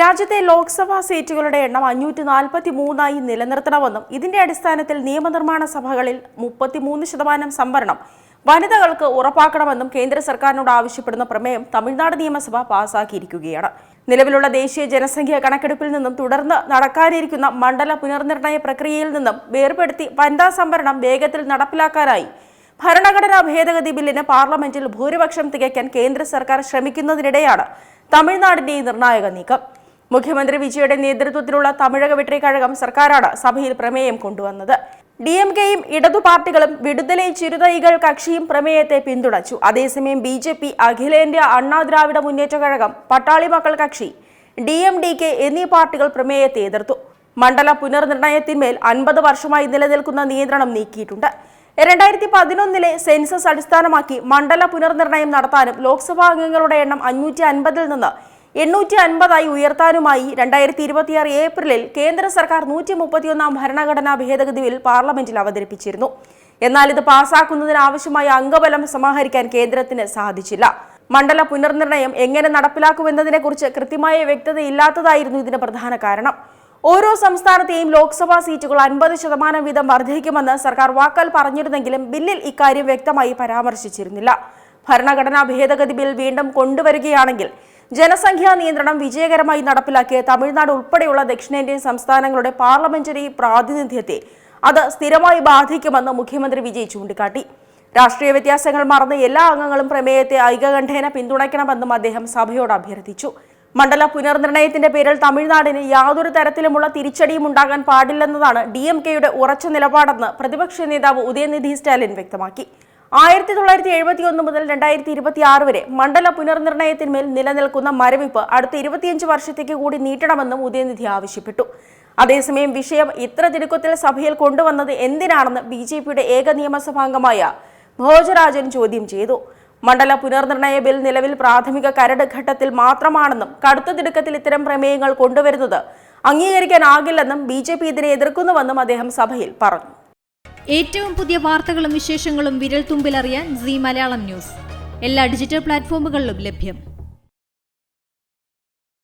രാജ്യത്തെ ലോക്സഭാ സീറ്റുകളുടെ എണ്ണം 543 നിലനിർത്തണമെന്നും ഇതിന്റെ അടിസ്ഥാനത്തിൽ നിയമനിർമ്മാണ സഭകളിൽ 33% സംവരണം വനിതകൾക്ക് ഉറപ്പാക്കണമെന്നും കേന്ദ്ര സർക്കാരിനോട് ആവശ്യപ്പെടുന്ന പ്രമേയം തമിഴ്നാട് നിയമസഭ പാസാക്കിയിരിക്കുകയാണ്. നിലവിലുള്ള ദേശീയ ജനസംഖ്യാ കണക്കെടുപ്പിൽ നിന്നും തുടർന്ന് നടക്കാനിരിക്കുന്ന മണ്ഡല പുനർനിർണയ പ്രക്രിയയിൽ നിന്നും വേർപെടുത്തി വനിതാ സംവരണം വേഗത്തിൽ നടപ്പിലാക്കാനായി ഭരണഘടനാ ഭേദഗതി ബില്ലിന് പാർലമെന്റിൽ ഭൂരിപക്ഷം തികയ്ക്കാൻ കേന്ദ്ര സർക്കാർ ശ്രമിക്കുന്നതിനിടെയാണ് തമിഴ്നാടിന്റെ ഈ നിർണായക നീക്കം. മുഖ്യമന്ത്രി വിജയുടെ നേതൃത്വത്തിലുള്ള തമിഴക വെട്രി കഴകം സർക്കാരാണ് സഭയിൽ പ്രമേയം കൊണ്ടുവന്നത്. DMKയും ഇടതു പാർട്ടികളും വിടുതലൈ ചിരുതൈകൾ കക്ഷിയും പ്രമേയത്തെ പിന്തുണച്ചു. അതേസമയം BJP, അഖിലേന്ത്യാ അണ്ണാ ദ്രാവിഡ മുന്നേറ്റ കഴകം, പട്ടാളി മക്കൾ കക്ഷി, DMDK എന്നീ പാർട്ടികൾ പ്രമേയത്തെ എതിർത്തു. മണ്ഡല പുനർനിർണയത്തിന്മേൽ 50 വർഷമായി നിലനിൽക്കുന്ന നിയന്ത്രണം നീക്കിയിട്ടുണ്ട്. 2011 സെൻസസ് അടിസ്ഥാനമാക്കി മണ്ഡല പുനർനിർണയം നടത്താനും ലോക്സഭാ അംഗങ്ങളുടെ എണ്ണം 550-ൽ നിന്ന് 850 ഉയർത്താനുമായി 2026 ഏപ്രിലിൽ കേന്ദ്ര സർക്കാർ 131 ഭരണഘടനാ ഭേദഗതി ബിൽ പാർലമെന്റിൽ അവതരിപ്പിച്ചിരുന്നു. എന്നാൽ ഇത് പാസാക്കുന്നതിനാവശ്യമായ അംഗബലം സമാഹരിക്കാൻ കേന്ദ്രത്തിന് സാധിച്ചില്ല. മണ്ഡല പുനർനിർണയം എങ്ങനെ നടപ്പിലാക്കുമെന്നതിനെക്കുറിച്ച് കൃത്യമായ വ്യക്തതയില്ലാത്തതായിരുന്നു ഇതിന് പ്രധാന കാരണം. ഓരോ സംസ്ഥാനത്തെയും ലോക്സഭാ സീറ്റുകൾ 50% വീതം വർദ്ധിക്കുമെന്ന് സർക്കാർ വാക്കാൽ പറഞ്ഞിരുന്നെങ്കിലും ബില്ലിൽ ഇക്കാര്യം വ്യക്തമായി പരാമർശിച്ചിരുന്നില്ല. ഭരണഘടനാ ഭേദഗതി ബിൽ വീണ്ടും കൊണ്ടുവരികയാണെങ്കിൽ ജനസംഖ്യാ നിയന്ത്രണം വിജയകരമായി നടപ്പിലാക്കിയ തമിഴ്നാട് ഉൾപ്പെടെയുള്ള ദക്ഷിണേന്ത്യൻ സംസ്ഥാനങ്ങളുടെ പാർലമെന്ററി പ്രാതിനിധ്യത്തെ അത് സ്ഥിരമായി ബാധിക്കുമെന്ന് മുഖ്യമന്ത്രി വിജയ് ചൂണ്ടിക്കാട്ടി. രാഷ്ട്രീയ വ്യത്യാസങ്ങൾ മറന്ന് എല്ലാ അംഗങ്ങളും പ്രമേയത്തെ ഐകകണ്ഠേന പിന്തുണയ്ക്കണമെന്നും അദ്ദേഹം സഭയോട് അഭ്യർത്ഥിച്ചു. മണ്ഡല പുനർനിർണയത്തിന്റെ പേരിൽ തമിഴ്നാടിന് യാതൊരു തരത്തിലുമുള്ള തിരിച്ചടിയും ഉണ്ടാകാൻ പാടില്ലെന്നതാണ് DMKയുടെ ഉറച്ച നിലപാടെന്ന് പ്രതിപക്ഷ നേതാവ് ഉദയനിധി സ്റ്റാലിൻ വ്യക്തമാക്കി. 1971 മുതൽ 2026 വരെ മണ്ഡല പുനർനിർണയത്തിന്മേൽ നിലനിൽക്കുന്ന മരവിപ്പ് അടുത്ത 25 വർഷത്തേക്ക് കൂടി നീട്ടണമെന്നും ഉദയനിധി ആവശ്യപ്പെട്ടു. അതേസമയം വിഷയം ഇത്ര തിടുക്കത്തിൽ സഭയിൽ കൊണ്ടുവന്നത് എന്തിനാണെന്ന് BJPയുടെ ഏക നിയമസഭാംഗമായ ഭോജരാജൻ ചോദ്യം ചെയ്തു. മണ്ഡല പുനർനിർണയ ബിൽ നിലവിൽ പ്രാഥമിക കരട് ഘട്ടത്തിൽ മാത്രമാണെന്നും കടുത്ത തിടുക്കത്തിൽ ഇത്തരം പ്രമേയങ്ങൾ കൊണ്ടുവരുന്നത് അംഗീകരിക്കാനാകില്ലെന്നും BJP ഇതിനെ എതിർക്കുന്നുവെന്നും അദ്ദേഹം സഭയിൽ പറഞ്ഞു. ഏറ്റവും പുതിയ വാർത്തകളും വിശേഷങ്ങളും വിരൽ തുമ്പിലറിയാൻ Zee മലയാളം ന്യൂസ് എല്ലാ ഡിജിറ്റൽ പ്ലാറ്റ്ഫോമുകളിലും ലഭ്യം.